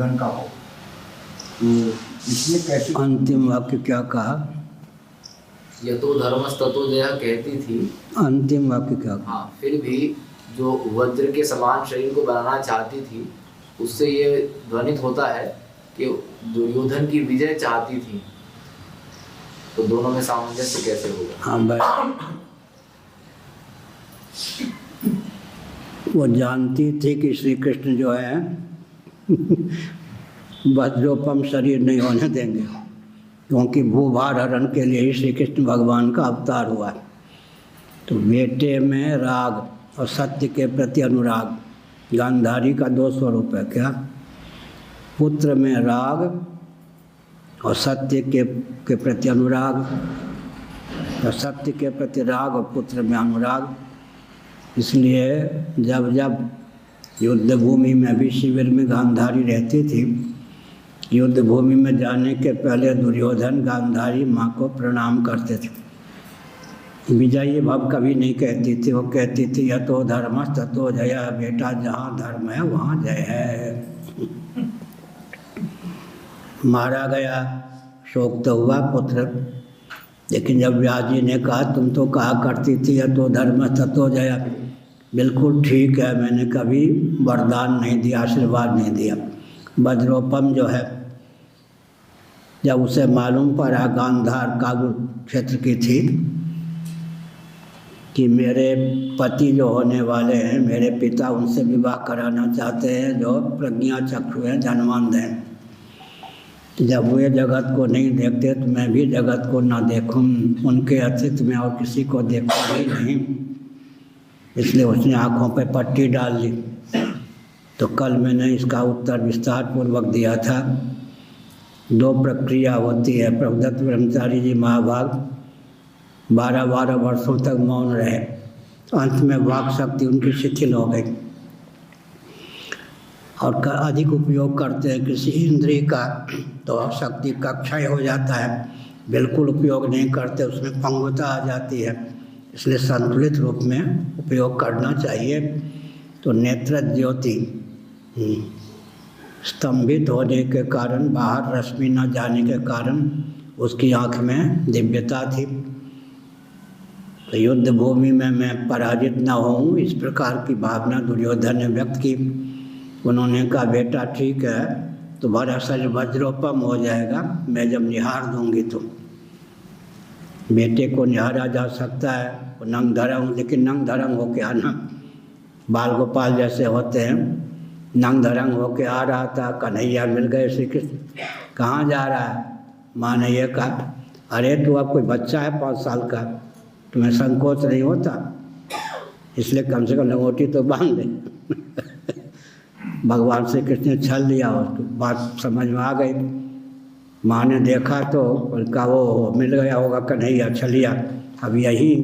दुर्योधन का हो। तो इसमें कैसे अंतिम वाक्य क्या कहा? यतो धर्मस्ततो जयः कहती थी। अंतिम वाक्य क्या कहा? हाँ, फिर भी जो वज्र के समान शरीर को बनाना चाहती थी, उससे ये ध्वनित होता है कि दुर्योधन की विजय चाहती थी। तो दोनों में सामंजस्य कैसे होगा? हाँ भाई, वो जानती थी कि श्री कृष्ण जो है वज्रोपम शरीर नहीं होने देंगे, क्योंकि भूभार हरण के लिए ही श्री कृष्ण भगवान का अवतार हुआ। तो बेटे में राग और सत्य के प्रति अनुराग, गांधारी का 2 स्वरूप है क्या? पुत्र में राग और सत्य के प्रति अनुराग, और सत्य के प्रति राग और पुत्र में अनुराग। इसलिए जब जब युद्ध भूमि में भी शिविर में गांधारी रहती थी, युद्ध भूमि में जाने के पहले दुर्योधन गांधारी माँ को प्रणाम करते थे। विजयी भव कभी नहीं कहती थी, वो कहती थी यतो धर्म ततो जय, बेटा जहाँ धर्म है वहाँ जय है। मारा गया, शोक तो हुआ पुत्र, लेकिन जब व्यास जी ने कहा तुम तो कहा करती थी यतो धर्म ततो जय, बिल्कुल ठीक है, मैंने कभी वरदान नहीं दिया, आशीर्वाद नहीं दिया। वज्रोपम जो है, जब उसे मालूम पड़ा गांधार काबुल क्षेत्र की थी कि मेरे पति जो होने वाले हैं, मेरे पिता उनसे विवाह कराना चाहते हैं जो प्रज्ञा चक्षु हैं, धनवान हैं। जब वे जगत को नहीं देखते तो मैं भी जगत को ना देखूं, उनके अतिरिक्त मैं और किसी को देखता ही नहीं। इसलिए उसने आँखों पे पट्टी डाल ली। तो कल मैंने इसका उत्तर विस्तार पूर्वक दिया था। 2 प्रक्रिया होती है। प्रभुदत्त ब्रह्मचारी जी महाभाग 12 वर्षों तक मौन रहे, अंत में वाक शक्ति उनकी शिथिल हो गई और अधिक उपयोग करते हैं किसी इंद्रिय का तो शक्ति का क्षय हो जाता है, बिल्कुल उपयोग नहीं करते उसमें पंगुता आ जाती है। इसलिए संतुलित रूप में उपयोग करना चाहिए। तो नेत्र ज्योति स्तंभित होने के कारण, बाहर रश्मि न जाने के कारण उसकी आँख में दिव्यता थी। तो युद्ध भूमि में मैं पराजित न हूँ, इस प्रकार की भावना दुर्योधन ने व्यक्त की। उन्होंने कहा बेटा ठीक है, तुम्हारा शरीर वज्रोपम हो जाएगा, मैं जब निहार दूंगी तो। बेटे को निहारा जा सकता है, वो नंग धरंग, लेकिन नंग धरंग हो के आना, बाल गोपाल जैसे होते हैं, नंग धरंग हो के आ रहा था। कन्हैया मिल गए श्री कृष्ण, कहाँ जा रहा है? माँ ने ये कहा अरे तू अब कोई बच्चा है 5 साल का, तुम्हें संकोच नहीं होता, इसलिए कम से कम लंगोटी तो बांध दे। भगवान श्री कृष्ण ने छल लिया, उसको बात समझ में आ गई। माँ ने देखा तो उनका वो मिल गया होगा कन्हैया, छलिया, अब यही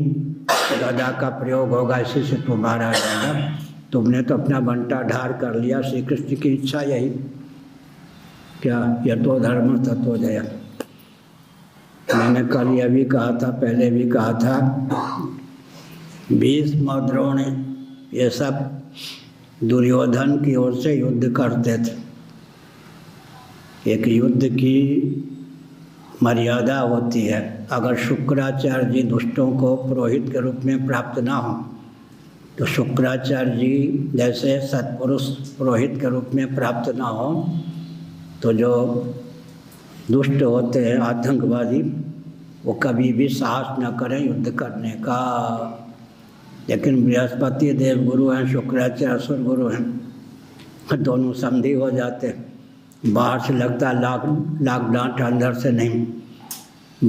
गदा का प्रयोग होगा, इसी से तुम बाहर आ जाएगा। तुमने तो अपना बंटा ढार कर लिया, श्री कृष्ण की इच्छा यही क्या, यतो धर्म ततो जय। मैंने कल यह भी कहा था, पहले भी कहा था, भीष्म द्रोण ये सब दुर्योधन की ओर से युद्ध करते थे। एक युद्ध की मर्यादा होती है। अगर शुक्राचार्य जी दुष्टों को पुरोहित के रूप में प्राप्त ना हो तो शुक्राचार्य जी जैसे सत्पुरुष पुरोहित के रूप में प्राप्त ना हो तो जो दुष्ट होते हैं आतंकवादी, वो कभी भी साहस न करें युद्ध करने का। लेकिन बृहस्पति देव गुरु हैं, शुक्राचार्य असुर गुरु हैं, दोनों संधि हो जाते हैं। बाहर से लगता है लाख लाख डांट, अंदर से नहीं।